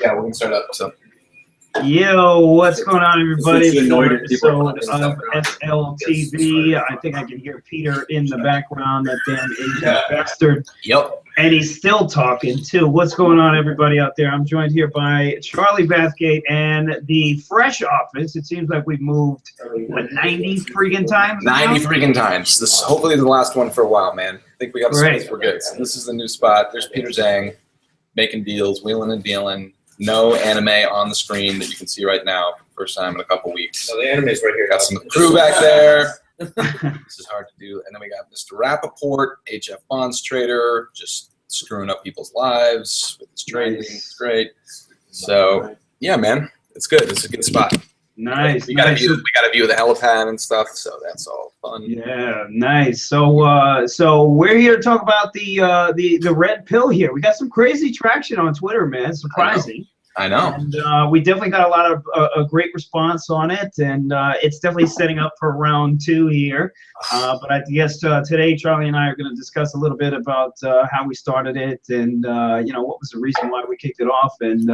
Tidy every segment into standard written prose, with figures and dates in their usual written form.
Yeah, we're gonna start up. So. Yo, what's going on, everybody? It's annoyed if people Episode of SLTV. I think I can hear Peter in the background, that damn Asian bastard. Yep. And he's still talking, too. What's going on, everybody out there? I'm joined here by Charlie Bathgate and the Fresh Office. It seems like we've moved, what, 90 freaking times? 90 freaking times. This is hopefully the last one for a while, man. I think we got a space. We're good. So this is the new spot. There's Peter Zhang making deals, wheeling and dealing. No anime on the screen that you can see right now for the first time in a couple weeks. No, the anime's right here. Got some crew back there. This is hard to do. And then we got Mr. Rappaport, HF Bonds trader, just screwing up people's lives with his trading. It's great. So, yeah, man, it's good. It's a good spot. Nice. We got a view of the helipad and stuff, so that's all fun. Yeah, nice. So we're here to talk about the red pill here. We got some crazy traction on Twitter, man. Surprising. I know. And we definitely got a lot of a great response on it, and it's definitely setting up for round 2 here. But I guess today Charlie and I are going to discuss a little bit about how we started it, and what was the reason why we kicked it off, and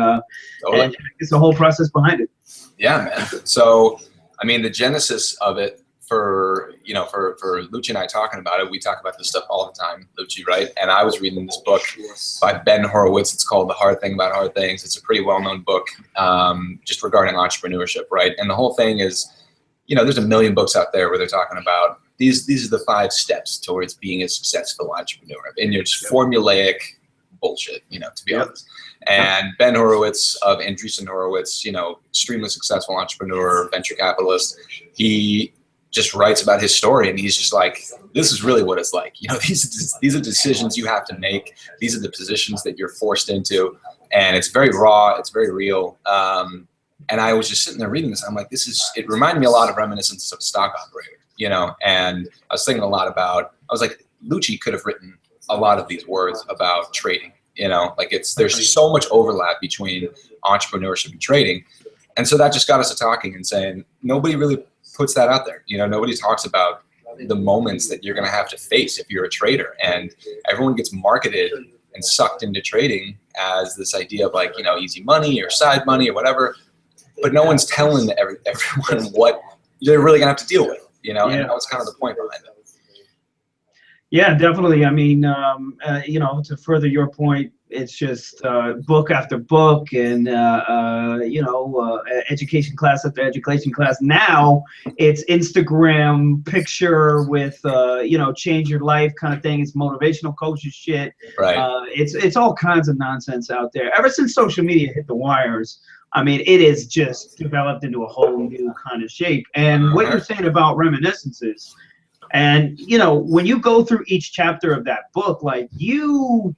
it's the whole process behind it. Yeah, man. So, I mean, the genesis of it for Lucci and I talking about it, we talk about this stuff all the time, Lucci, right? And I was reading this book by Ben Horowitz. It's called The Hard Thing About Hard Things. It's a pretty well-known book just regarding entrepreneurship, right? And the whole thing is, there's a million books out there where they're talking about these are the 5 steps towards being a successful entrepreneur. And you're just formulaic bullshit, to be honest. And Ben Horowitz of Andreessen Horowitz, extremely successful entrepreneur, venture capitalist, he just writes about his story, and he's just like, this is really what it's like. These are decisions you have to make. These are the positions that you're forced into, and it's very raw. It's very real. And I was just sitting there reading this. I'm like, it reminded me a lot of reminiscences of a stock operator, and I was thinking a lot about, I was like, Lucci could have written a lot of these words about trading, there's so much overlap between entrepreneurship and trading. And so that just got us to talking and saying, nobody really puts that out there. Nobody talks about the moments that you're going to have to face if you're a trader. And everyone gets marketed and sucked into trading as this idea of easy money or side money or whatever. But no one's telling everyone what they're really going to have to deal with, and that was kind of the point behind it. Yeah, definitely. I mean, to further your point, it's just book after book and, education class after education class. Now it's Instagram picture with, change your life kind of thing. It's motivational coaches shit. Right. It's all kinds of nonsense out there. Ever since social media hit the wires, I mean, it is just developed into a whole new kind of shape. And what you're saying about reminiscences, and when you go through each chapter of that book, you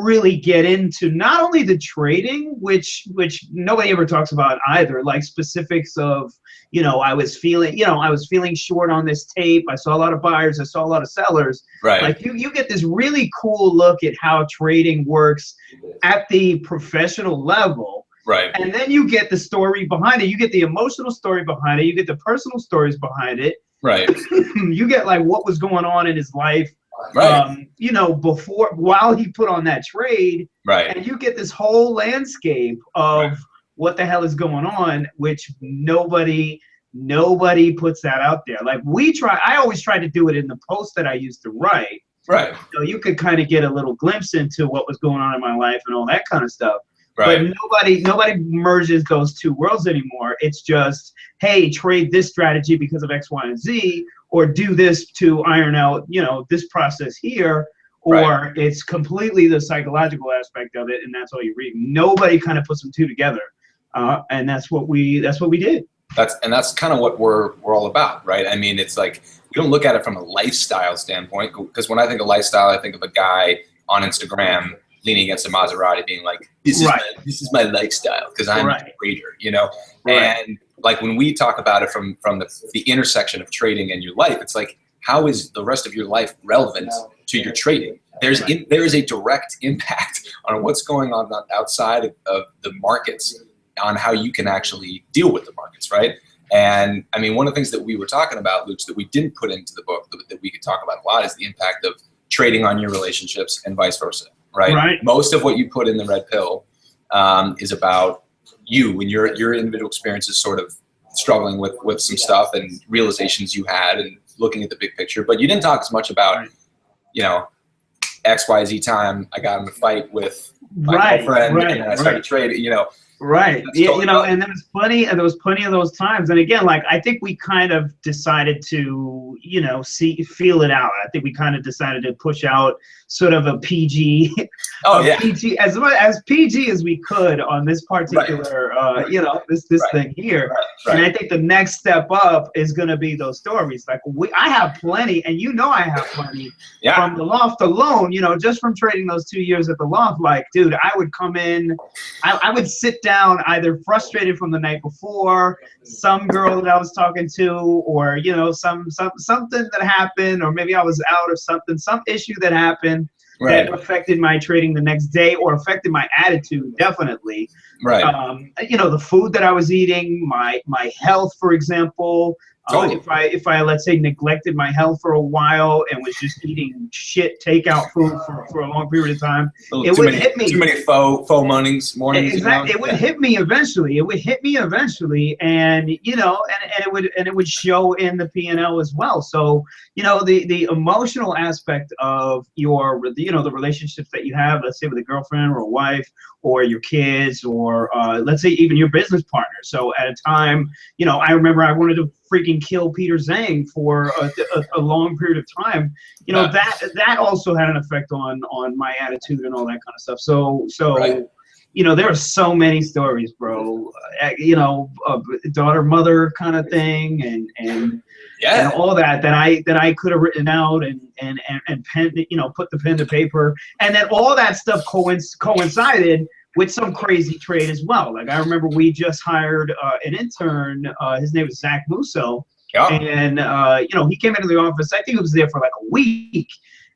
really get into not only the trading, which nobody ever talks about either, like specifics of, I was feeling short on this tape. I saw a lot of buyers. I saw a lot of sellers. Right. Like you get this really cool look at how trading works at the professional level. Right. And then you get the story behind it. You get the emotional story behind it. You get the personal stories behind it. Right. You get what was going on in his life, right. While he put on that trade. Right. And you get this whole landscape of what the hell is going on, which nobody puts that out there. I always try to do it in the post that I used to write. Right. So you could kind of get a little glimpse into what was going on in my life and all that kind of stuff. Right. But nobody merges those two worlds anymore. It's just, hey, trade this strategy because of X, Y, and Z, or do this to iron out, this process here, or it's completely the psychological aspect of it, and that's all you read. Nobody kind of puts them two together, and that's what we did. That's kind of what we're all about, right? I mean, it's like we don't look at it from a lifestyle standpoint, because when I think of lifestyle, I think of a guy on Instagram leaning against a Maserati being like, this is my lifestyle because I'm a trader, And when we talk about it from the intersection of trading and your life, it's like, how is the rest of your life relevant to your trading? There is a direct impact on what's going on outside of the markets on how you can actually deal with the markets, right? And I mean, one of the things that we were talking about, Luke, that we didn't put into the book that we could talk about a lot is the impact of trading on your relationships and vice versa. Right? Most of what you put in the red pill is about you and your individual experiences, sort of struggling with some stuff and realizations you had and looking at the big picture. But you didn't talk as much about, you know, XYZ time I got in a fight with my girlfriend and I started trading, you know. Right. Yeah, you know, and there was plenty of those times. And again, like, I think we kind of decided to, you know, feel it out. I think we kind of decided to push out sort of a PG, PG, as PG as we could on this particular, you know, this thing here. And I think the next step up is going to be those stories. Like, I have plenty, and you know, I have plenty from the loft alone, you know, just from trading those 2 years at the loft. Like, dude, I would come in, I would sit down either frustrated from the night before, some girl that I was talking to, or, you know, something that happened, or maybe I was out or something, some issue that happened that affected my trading the next day, or affected my attitude, definitely. You know, the food that I was eating, my health, for example. If I let's say neglected my health for a while and was just eating shit takeout food for a long period of time, it would hit me. Too many faux mornings. Exactly, it would hit me eventually. It would hit me eventually, and you know, and it would show in the P&L as well. So you know, the emotional aspect of your, you know, the relationships that you have, let's say with a girlfriend or a wife or your kids, or let's say even your business partner. So at a time, you know, I remember I wanted to freaking kill Peter Zhang for a long period of time. You know, that also had an effect on my attitude and all that kind of stuff. So you know, there are so many stories, bro. You know, daughter mother kind of thing, and all that I could have written out and pen, you know, put the pen to paper, and then all that stuff coincided with some crazy trade as well. Like, I remember we just hired an intern. His name is Zach Musso, and you know, he came into the office. I think he was there for like a week,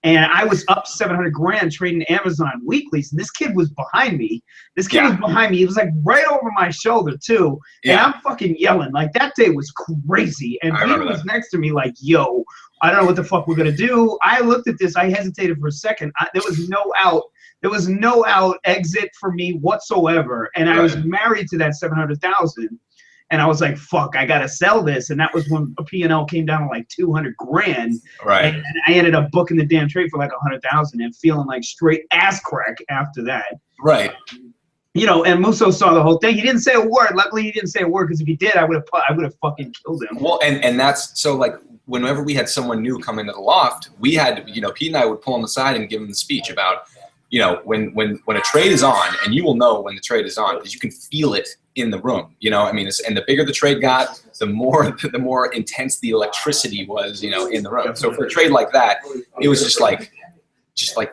and I was up 700 grand trading Amazon weeklies, and this kid was behind me. This kid was behind me. He was like right over my shoulder too, and I'm fucking yelling. Like, that day was crazy, and Peter was next to me like, yo, I don't know what the fuck we're gonna do. I looked at this. I hesitated for a second. There was no out. There was no out exit for me whatsoever, and I was married to that 700,000. And I was like, fuck, I gotta sell this. And that was when a P&L came down to like 200 grand. And I ended up booking the damn trade for like 100,000 and feeling like straight ass crack after that. You know, and Musso saw the whole thing. He didn't say a word. Luckily, he didn't say a word, because if he did, I would have fucking killed him. Well, and that's so, like, whenever we had someone new come into the loft, we had, you know, Pete and I would pull him aside and give him the speech about, you know, when a trade is on, and you will know when the trade is on because you can feel it in the room. You know, I mean, and the bigger the trade got, the more intense the electricity was, you know, in the room. So for a trade like that, it was just like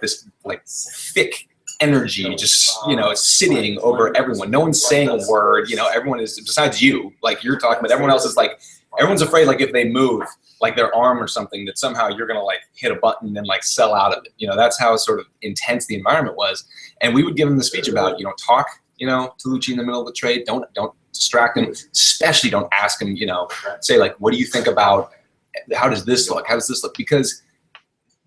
this like thick energy, just, you know, sitting over everyone. No one's saying a word. You know, everyone is, besides you, like you're talking about. Everyone else is like, everyone's afraid, like, if they move like their arm or something, that somehow you're gonna like hit a button and like sell out of it. You know, that's how sort of intense the environment was. And we would give him the speech about, you know, talk, you know, to Lucci in the middle of the trade. Don't distract him. Especially don't ask him, you know, say like, what do you think about, how does this look? How does this look? Because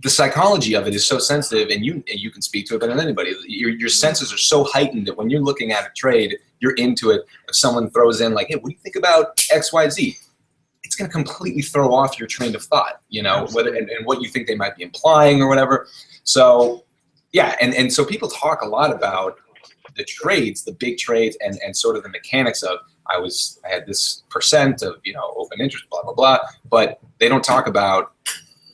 the psychology of it is so sensitive, and you can speak to it better than anybody. Your senses are so heightened that when you're looking at a trade, you're into it. If someone throws in like, hey, what do you think about XYZ? It's going to completely throw off your train of thought, you know, whether and what you think they might be implying or whatever. So yeah, and so people talk a lot about the trades, the big trades, and sort of the mechanics of, I had this percent of, you know, open interest, blah blah blah, but they don't talk about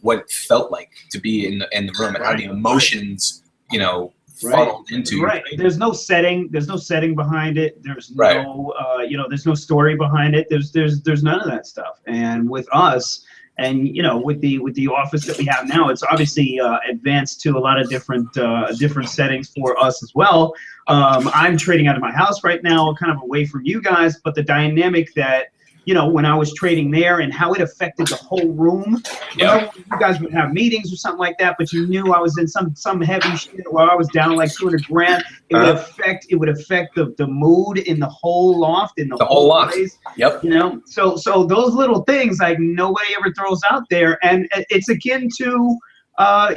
what it felt like to be in the room, and how the emotions, you know, funneled into. There's no setting. There's no setting behind it. There's no, you know, there's no story behind it. There's none of that stuff. And with us, and you know, with the office that we have now, it's obviously advanced to a lot of different settings for us as well. I'm trading out of my house right now, kind of away from you guys, but the dynamic that, you know, when I was trading there and how it affected the whole room. You guys would have meetings or something like that, but you knew I was in some heavy shit where I was down like 200 grand. It would affect the mood in the whole loft, in the whole loft. Place, you know, so those little things like nobody ever throws out there, and it's akin to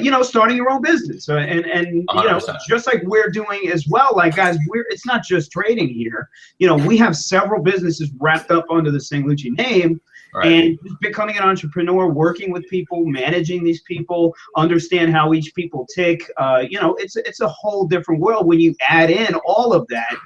you know, starting your own business, and you know, 100%. just like we're doing as well. Like, guys, it's not just trading here. You know, we have several businesses wrapped up under the Sang Lucci name. Right. And becoming an entrepreneur, working with people, managing these people, understand how each people tick. You know, it's a whole different world when you add in all of that.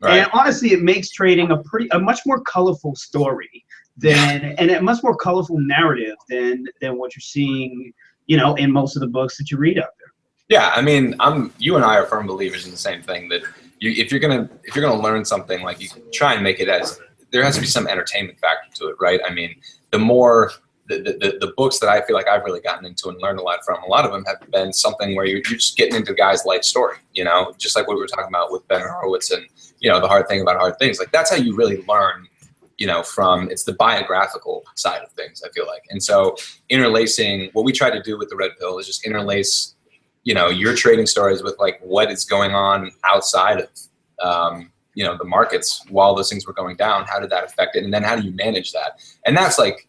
Right. And honestly, it makes trading a much more colorful story and a much more colorful narrative than what you're seeing, you know, in most of the books that you read out there. Yeah, I mean, you and I are firm believers in the same thing, that if you're gonna learn something, like, you try and make it as, there has to be some entertainment factor to it, right? I mean, the more the books that I feel like I've really gotten into and learned a lot from, a lot of them have been something where you're just getting into the guy's life story, you know, just like what we were talking about with Ben Horowitz and, you know, The Hard Thing About Hard Things. Like, that's how you really learn, you know, it's the biographical side of things, I feel like. And so interlacing, what we try to do with the Red Pill is just interlace, you know, your trading stories with, like, what is going on outside of, you know, the markets while those things were going down. How did that affect it? And then how do you manage that? And that's like,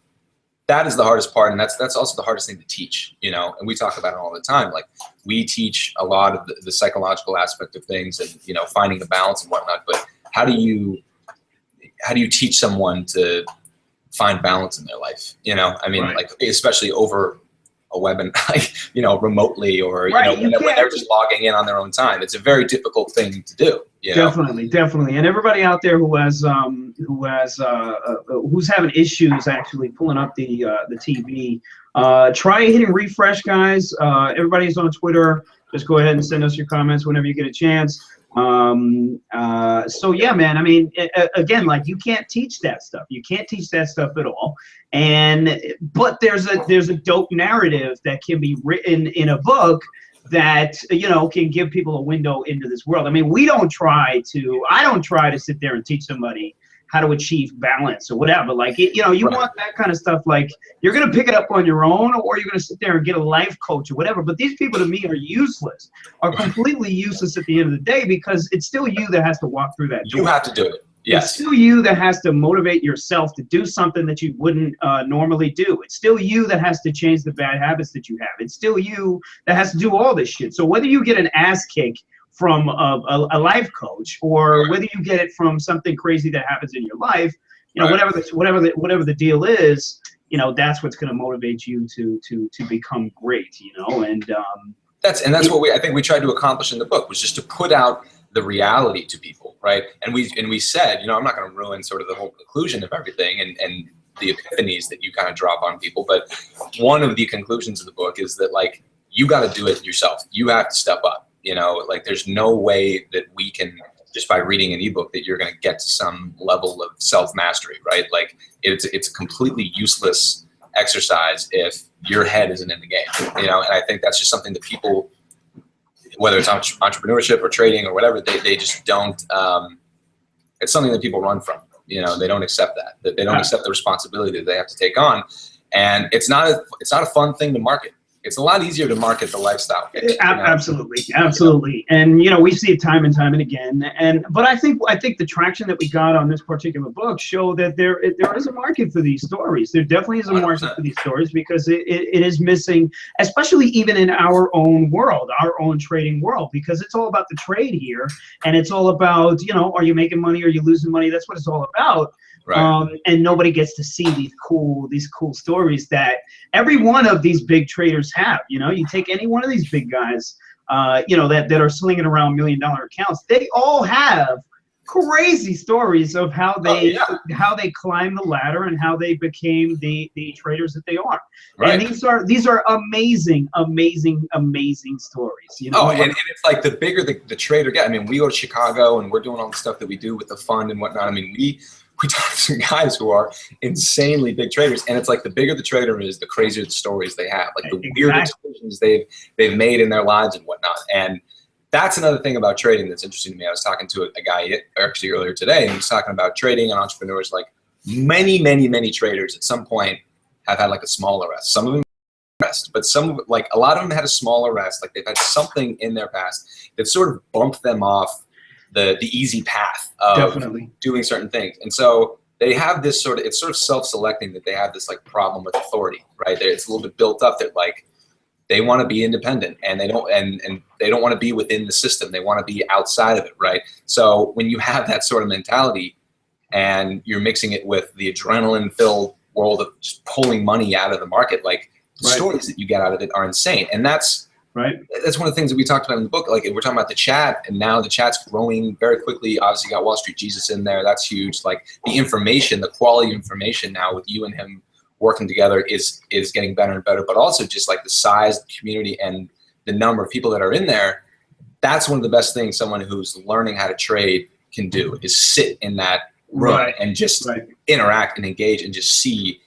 that is the hardest part. And that's also the hardest thing to teach, you know, and we talk about it all the time. Like, we teach a lot of the psychological aspect of things and, you know, finding the balance and whatnot, but how do you teach someone to find balance in their life? You know, I mean, like, especially over a webinar, like, you know, remotely, or, you know, when they're just logging in on their own time. It's a very difficult thing to do. You know? Definitely. And everybody out there who's having issues actually pulling up the TV, try hitting refresh, guys. Everybody's on Twitter. Just go ahead and send us your comments whenever you get a chance. So yeah, man, I mean, again, like, you can't teach that stuff. You can't teach that stuff at all. But there's a dope narrative that can be written in a book that, you know, can give people a window into this world. I mean, I don't try to sit there and teach somebody how to achieve balance or whatever. Like, you know, you want that kind of stuff. Like, you're going to pick it up on your own, or you're going to sit there and get a life coach or whatever. But these people, to me, are useless, are completely useless at the end of the day, because it's still you that has to walk through that door. You have to do it. Yes. It's still you that has to motivate yourself to do something that you wouldn't normally do. It's still you that has to change the bad habits that you have. It's still you that has to do all this shit. So whether you get an ass kick from a life coach, or whether you get it from something crazy that happens in your life, you know, whatever the deal is, you know, that's what's going to motivate you to become great, you know. And that's what I think we tried to accomplish in the book, was just to put out the reality to people, right? And we said, you know, I'm not going to ruin sort of the whole conclusion of everything and the epiphanies that you kind of drop on people, but one of the conclusions of the book is that, like, you got to do it yourself. You have to step up. You know, like, there's no way that we can, just by reading an ebook, that you're going to get to some level of self-mastery, right? Like, it's a completely useless exercise if your head isn't in the game, you know. And I think that's just something that people, whether it's entrepreneurship or trading or whatever, they just don't, it's something that people run from, you know. They don't accept that they don't accept the responsibility that they have to take on. And it's not a fun thing to market. It's a lot easier to market the lifestyle. You know? Absolutely. And, you know, we see it time and time and again. But I think the traction that we got on this particular book show that there is a market for these stories. There definitely is a market for these stories, because it is missing, especially even in our own world, our own trading world, because it's all about the trade here, and it's all about, you know, are you making money? Are you losing money? That's what it's all about. Right. And nobody gets to see these cool stories that every one of these big traders have. You know, you take any one of these big guys, you know, that are slinging around $1 million accounts. They all have crazy stories of how they climbed the ladder and how they became the traders that they are. Right. And these are amazing stories. You know, and it's like, the bigger the trader gets. I mean, we go to Chicago and we're doing all the stuff that we do with the fund and whatnot. I mean, we talk to some guys who are insanely big traders, and it's like, the bigger the trader is, the crazier the stories they have, like the weird decisions they've made in their lives and whatnot. And that's another thing about trading that's interesting to me. I was talking to a guy actually earlier today, and he was talking about trading and entrepreneurs. Like, many traders at some point have had, like, a small arrest. Some of them arrest, but a lot of them had a small arrest. Like, they've had something in their past that sort of bumped them off the easy path of doing certain things. And so they have this it's sort of self-selecting, that they have this, like, problem with authority, right? It's a little bit built up that, like, They want to be independent, and they don't want to be within the system. They want to be outside of it, right? So when you have that sort of mentality and you're mixing it with the adrenaline-filled world of just pulling money out of the market, like the stories that you get out of it are insane. And that's one of the things that we talked about in the book. Like, we're talking about the chat, and now the chat's growing very quickly. Obviously, you got Wall Street Jesus in there. That's huge. Like, the information, the quality of information now with you and him working together is getting better and better. But also just like the size of the community and the number of people that are in there. That's one of the best things someone who's learning how to trade can do, is sit in that room and just interact and engage and just see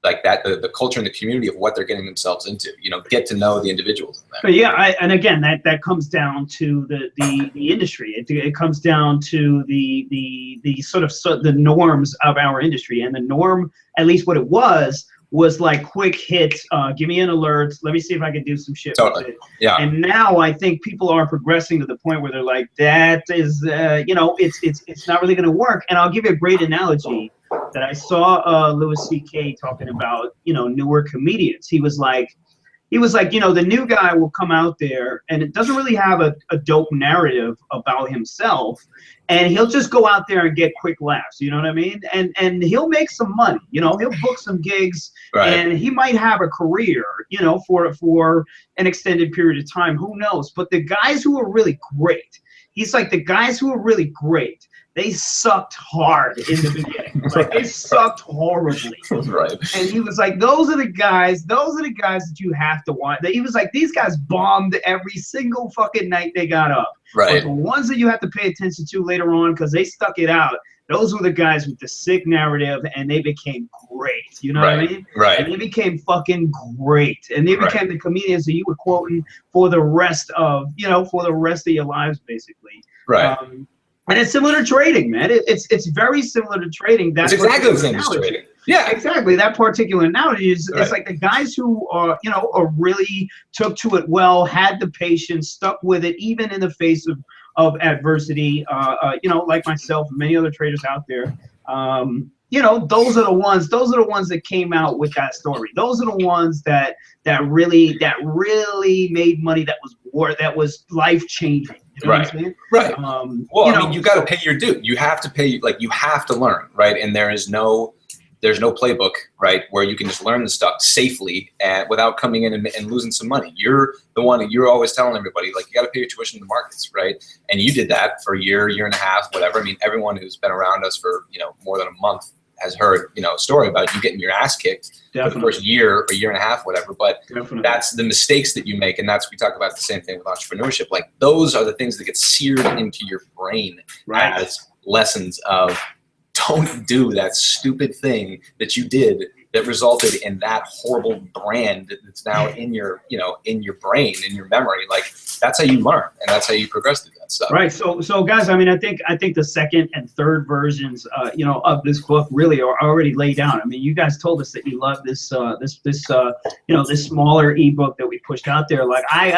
like that the culture and the community of what they're getting themselves into. You know, get to know the individuals in there. But yeah, and again, that comes down to the industry. It comes down to the sort of the norms of our industry, and the norm, at least what it was like quick hits. Give me an alert. Let me see if I can do some shit with it. Yeah. And now I think people are progressing to the point where they're like, that is, you know, it's not really going to work. And I'll give you a great analogy that I saw Louis C.K. talking about, you know, newer comedians. He was like, you know, the new guy will come out there and it doesn't really have a dope narrative about himself, and he'll just go out there and get quick laughs, you know what I mean? And he'll make some money, you know, he'll book some gigs, and he might have a career, you know, for an extended period of time, who knows? But the guys who are really great, he's like, the guys who are really great, they sucked hard in the beginning. Like, they sucked horribly. And he was like, those are the guys that you have to watch. He was like, these guys bombed every single fucking night they got up. But the ones that you have to pay attention to later on, because they stuck it out, those were the guys with the sick narrative, and they became great. You know what I mean? And they became fucking great. And they became the comedians that you were quoting for the rest of, you know, for the rest of your lives, basically. And it's similar to trading, man. It's very similar to trading. That's exactly the same as trading. Yeah, exactly. That particular analogy is it's like the guys who are, you know, are really took to it well, had the patience, stuck with it, even in the face of adversity. You know, like myself and many other traders out there. You know, those are the ones that came out with that story. Those are the ones that really made money, that was life changing. You know what I'm saying? Well, I mean, you got to pay your due. You have to pay, like, you have to learn, right? And there's no playbook, right, where you can just learn the stuff safely and without coming in and losing some money. You're the one that you're always telling everybody, like, you got to pay your tuition in the markets, right? And you did that for a year and a half, whatever. I mean, everyone who's been around us for, you know, more than a month has heard, you know, a story about you getting your ass kicked for the first year or year and a half, whatever. But that's the mistakes that you make, and we talk about the same thing with entrepreneurship. Like, those are the things that get seared into your brain as lessons of, don't do that stupid thing that you did that resulted in that horrible brand that's now in your, you know, in your brain, in your memory. Like, that's how you learn, and that's how you progress through that stuff. Right. So guys, I mean, I think the second and third versions, you know, of this book really are already laid down. I mean, you guys told us that you love this, you know, this smaller ebook that we pushed out there. Like, I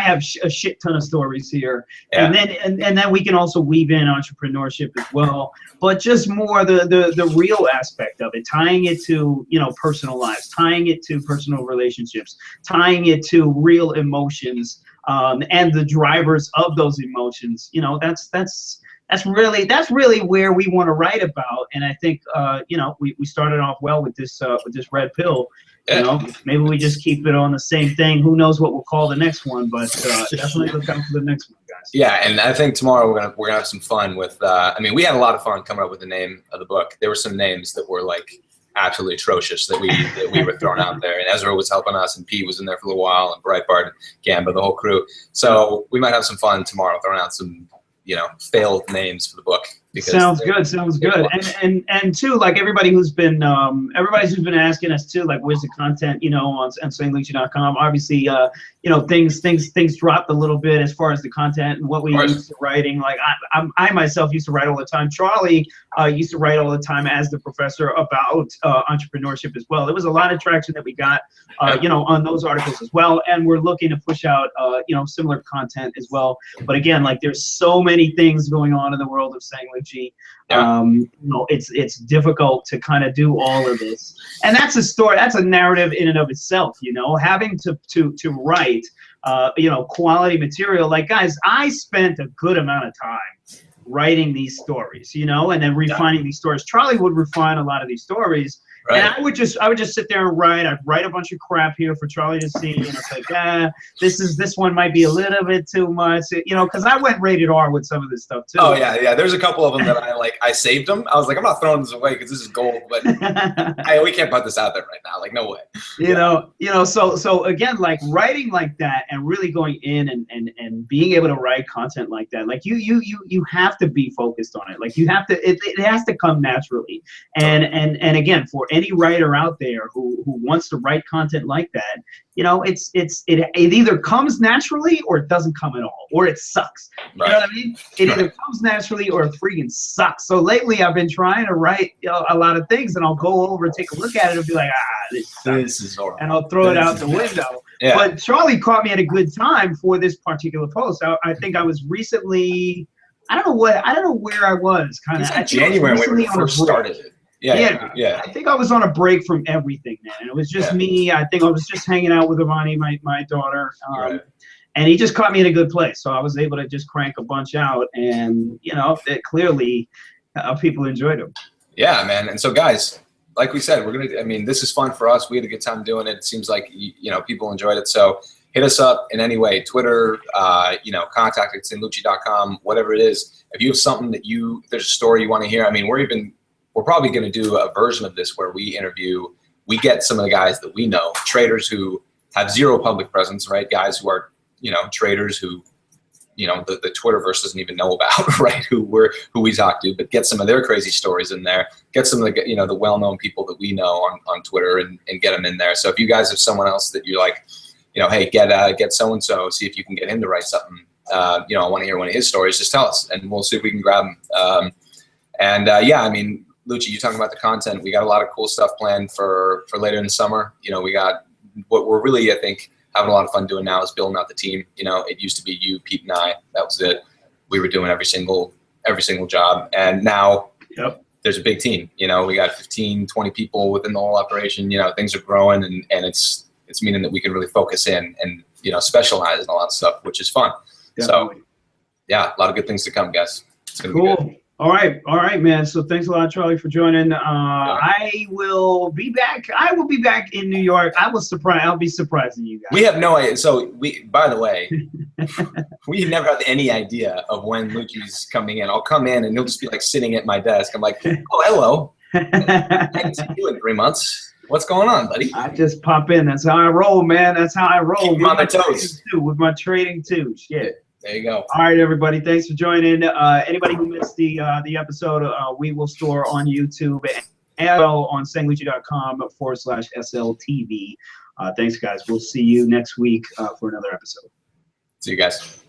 have a shit ton of stories here, and then we can also weave in entrepreneurship as well, but just more the real aspect of it, tying it to, you know, personal lives, tying it to personal relationships, tying it to real emotions. And the drivers of those emotions, you know, that's really where we want to write about. And I think, you know, we started off well with this red pill. You know, maybe we just keep it on the same thing. Who knows what we'll call the next one? But definitely look out for the next one, guys. Yeah, and I think tomorrow we're gonna have some fun with. I mean, we had a lot of fun coming up with the name of the book. There were some names that were like absolutely atrocious that we were throwing out there, and Ezra was helping us, and Pete was in there for a little while, and Breitbart, and Gamba, the whole crew. So we might have some fun tomorrow throwing out some, you know, failed names for the book. Sounds good. And too, like, everybody's who's been asking us too, like, where's the content, you know, on SangLucci.com. Obviously, you know, things dropped a little bit as far as the content and what we used to writing. Like, I myself used to write all the time. Charlie used to write all the time as the professor about entrepreneurship as well. There was a lot of traction that we got, you know, on those articles as well. And we're looking to push out, you know, similar content as well. But again, like, there's so many things going on in the world of Sang Lucci Lucci. Yeah. You know, it's difficult to kind of do all of this, and that's a story. That's a narrative in and of itself. You know, having to write, you know, quality material. Like, guys, I spent a good amount of time writing these stories, you know, and then refining these stories. Charlie would refine a lot of these stories. Right. And I would just sit there and write. I'd write a bunch of crap here for Charlie to see. You know, it's like, this one might be a little bit too much. You know, because I went rated R with some of this stuff too. Oh yeah. There's a couple of them that I saved them. I was like, I'm not throwing this away because this is gold, but we can't put this out there right now. Like, no way. You know. So again, like writing like that and really going in and being able to write content like that, like you have to be focused on it. Like you have to. It has to come naturally. And again, for any writer out there who wants to write content like that, you know, it either comes naturally or it doesn't come at all, or it sucks. You know what I mean? It either comes naturally or it freaking sucks. So lately I've been trying to write, you know, a lot of things, and I'll go over and take a look at it and be like, this is horrible, and I'll throw it out the window. Yeah. But Charlie caught me at a good time for this particular post. I think I was recently, I don't know where I was. Kind of January when we first started it. Yeah. I think I was on a break from everything, man. And it was just me. I think I was just hanging out with Imani, my daughter. And he just caught me in a good place. So I was able to just crank a bunch out. And, you know, it clearly people enjoyed them. Yeah, man. And so, guys, like we said, this is fun for us. We had a good time doing it. It seems like, you know, people enjoyed it. So hit us up in any way, Twitter, you know, contact at sanglucci.com, whatever it is. If you have something there's a story you want to hear. I mean, we're probably going to do a version of this where we get some of the guys that we know, traders who have zero public presence, right? Guys who are, you know, traders who, you know, the Twitterverse doesn't even know about, right? Who we talk to, but get some of their crazy stories in there. Get some of the, you know, the well-known people that we know on Twitter and get them in there. So if you guys have someone else that you're like, you know, hey, get so-and-so, see if you can get him to write something. You know, I want to hear one of his stories. Just tell us, and we'll see if we can grab him. Yeah, I mean, Lucci, you talking about the content. We got a lot of cool stuff planned for later in the summer. You know, we got what we're really, I think, having a lot of fun doing now is building out the team. You know, it used to be you, Pete, and I. That was it. We were doing every single job, and now there's a big team. You know, we got 15, 20 people within the whole operation. You know, things are growing, and it's meaning that we can really focus in and, you know, specialize in a lot of stuff, which is fun. Definitely. So, yeah, a lot of good things to come, guys. It's gonna be good. All right, man. So thanks a lot, Charlie, for joining. I will be back. In New York. I'll be surprising you guys. We have no idea. So by the way, we never had any idea of when Lucci's coming in. I'll come in and he'll just be like sitting at my desk. I'm like, oh, hello. I haven't seen you in 3 months. What's going on, buddy? I just pop in. That's how I roll, man. That's how I roll. Keep on my toes. With my trading too. Shit. There you go. All right, everybody. Thanks for joining. Anybody who missed the episode, we will store on YouTube and on sanglucci.com/SLTV. Thanks, guys. We'll see you next week for another episode. See you guys.